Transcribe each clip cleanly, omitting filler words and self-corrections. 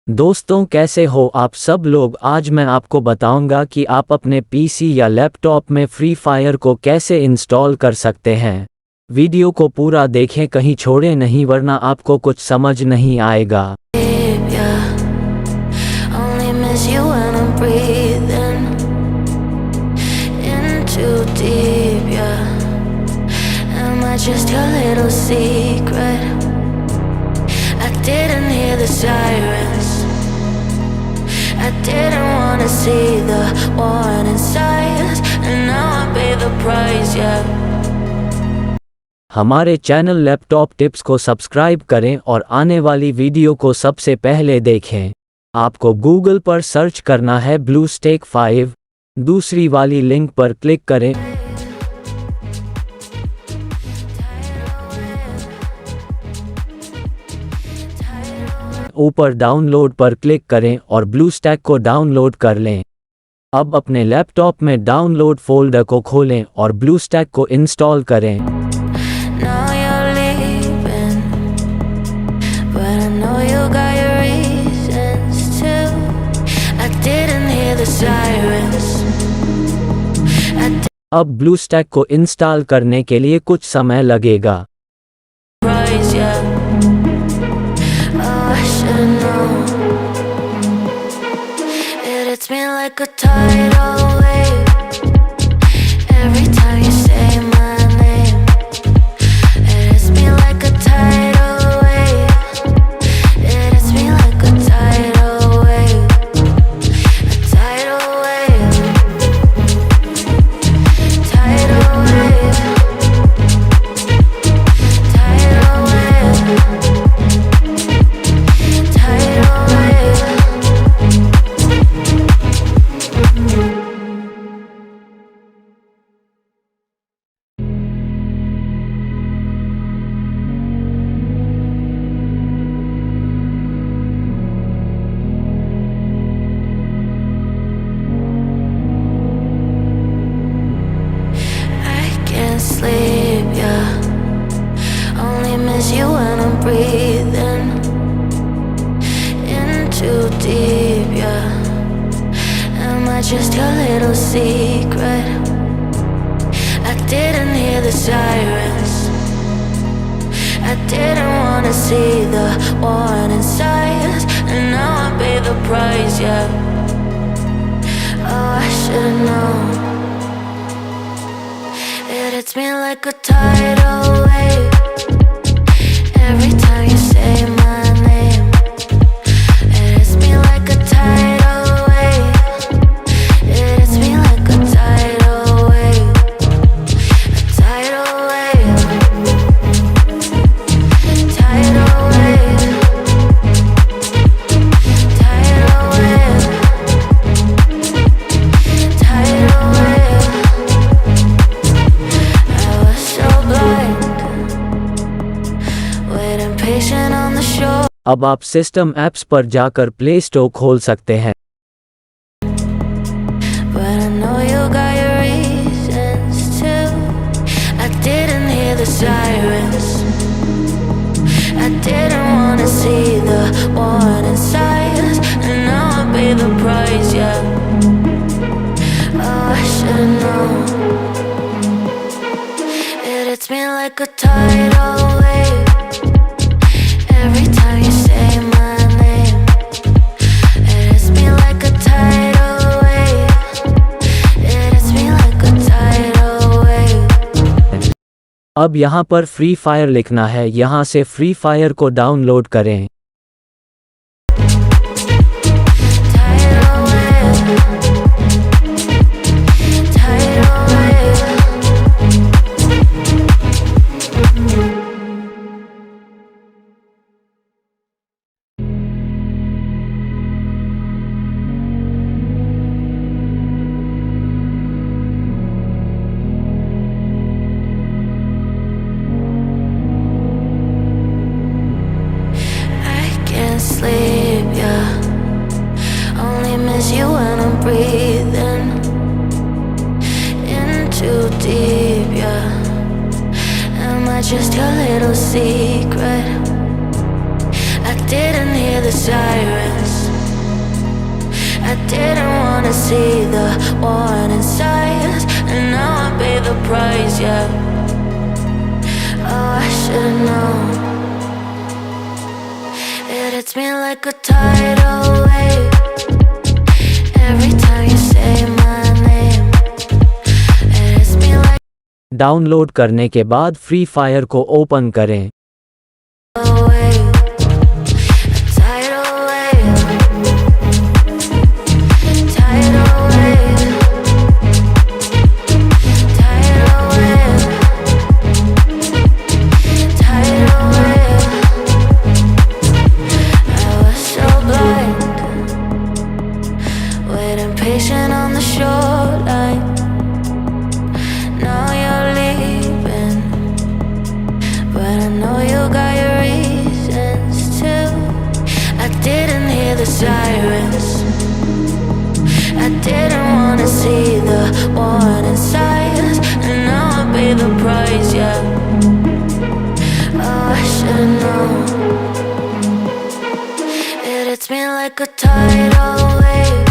दोस्तों, कैसे हो आप सब लोग। आज मैं आपको बताऊंगा कि आप अपने पीसी या लैपटॉप में फ्री फायर को कैसे इंस्टॉल कर सकते हैं। वीडियो को पूरा देखें, कहीं छोड़े नहीं वरना आपको कुछ समझ नहीं आएगा। Just your little secret. I didn't hear the sirens. I didn't wanna see the warning signs, and now I pay the price, yeah. हमारे चैनल लैपटॉप टिप्स को सब्सक्राइब करें और आने वाली वीडियो को सबसे पहले देखें। आपको गूगल पर सर्च करना है ब्लूस्टैक 5। दूसरी वाली लिंक पर क्लिक करें। ऊपर डाउनलोड पर क्लिक करें और ब्लूस्टैक को डाउनलोड कर लें। अब अपने लैपटॉप में डाउनलोड फोल्डर को खोलें और ब्लूस्टैक को इंस्टॉल करें। अब ब्लूस्टैक को इंस्टॉल करने के लिए कुछ समय लगेगा। It's me like a tidal wave. Every time you say my name, it hits me like a tidal wave. It hits me like a tidal wave. A tidal wave. Tidal wave. Tidal wave. Tidal wave. Sleep, yeah. Only miss you when I'm breathing in too deep, yeah. Am I just your little secret? I didn't hear the sirens. I didn't wanna see the warning signs, and now I pay the price, yeah. Oh, I should've known. It's me like a tidal wave. Every time you say my name, it hits me like a tidal wave. It hits me like a tidal wave. A tidal wave. Tidal wave. Tidal wave. Tidal wave. अब आप system apps पर जाकर play store खोल सकते हैं। But I know you got your reasons too. I didn't hear the sirens. I didn't wanna see the warning signs, and now I pay the price, yeah. Oh, I should've known. It hits me like a tidal wave. Every time you say my name, it hits me like a tidal wave. It hits me like a tidal wave. अब यहाँ पर free fire लिखना है, यहाँ से free fire को download करें। Sleep, yeah. Only miss you when I'm breathing in too deep, yeah. Am I just your little secret? I didn't hear the sirens. I didn't wanna see the warning signs, and now I pay the price, yeah. Oh, I should've known. It hits me like a tidal wave every time you say my name. It hits me like download करने के बाद free fire को open करें। a wave, a tidal wave, tidal wave, tidal wave, tidal wave. I was so blind, waiting patient on the shoreline. Now you're leaving, but I know you got your reasons too. I didn't hear the sirens, I didn't wanna see the warning signs, and now I pay the price, yeah. Oh, I should've known. It hits me like a tidal wave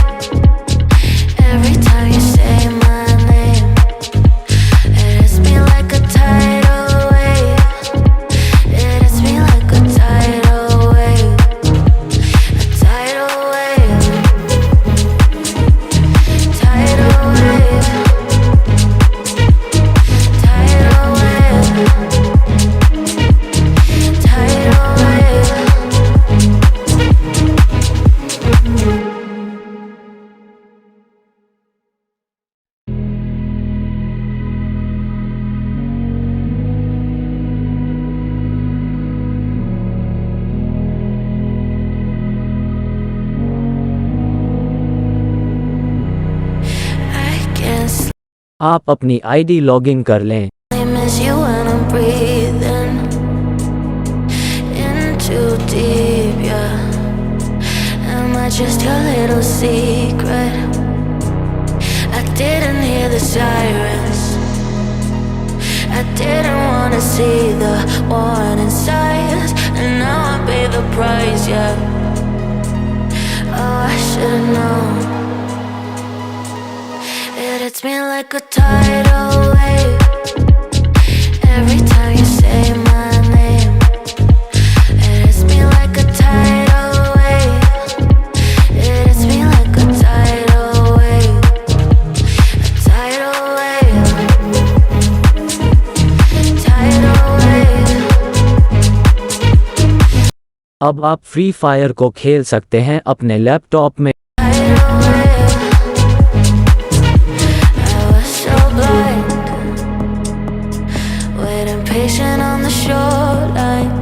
every time you say my name. It hits me like a tidal wave. It hits me like a tidal wave. A tidal wave. Tidal wave. Tidal wave. Tidal wave. I can't sleep. आप अपनी ID login कर लें। I miss you when I'm breathing in too deep, yeah. Am I just your little secret? I didn't hear the sirens, I didn't wanna see the warning signs, and now I pay the price, yeah. Oh, I should've known. It hits me like a tidal wave every time you say my name. It hits me like a tidal wave. It hits me like a tidal wave. A tidal wave. Tidal wave. अब आप free fire को खेल सकते हैं अपने laptop में। Tidal wave. I was so blind, waiting patient on the shoreline.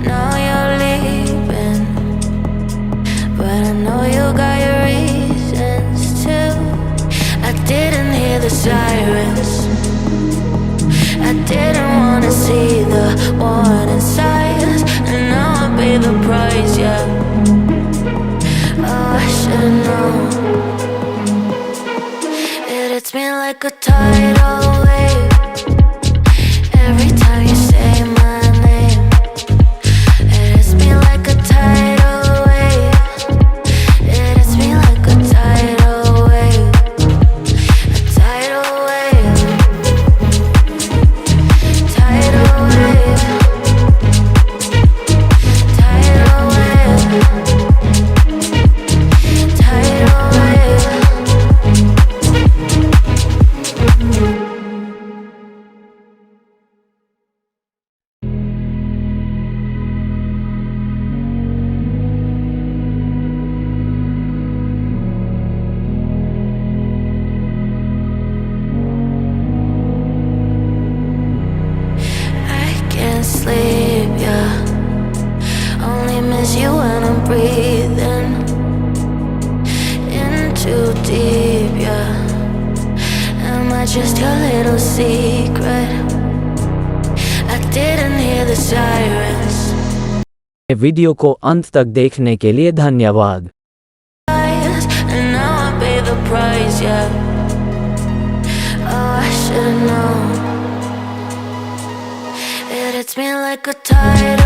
Now you're leaving, but I know you got your reasons too. I didn't hear the sirens, I didn't wanna see the warning signs, and now I pay the price, yeah. Oh, I should've known. It hits me like a tidal wave every time you say my name. It hits me like a tidal wave. It hits me like a tidal wave. A tidal wave. Tidal wave. Tidal wave. Tidal wave. I can't sleep, yeah. Only miss you when I'm breathing in too deep, yeah. Am I just your little secret? I didn't hear the sirens, video को अंत तक देखने के लिए धन्यवाद। and now I pay the price, yeah. Oh, I should've known. It hits me like a tide.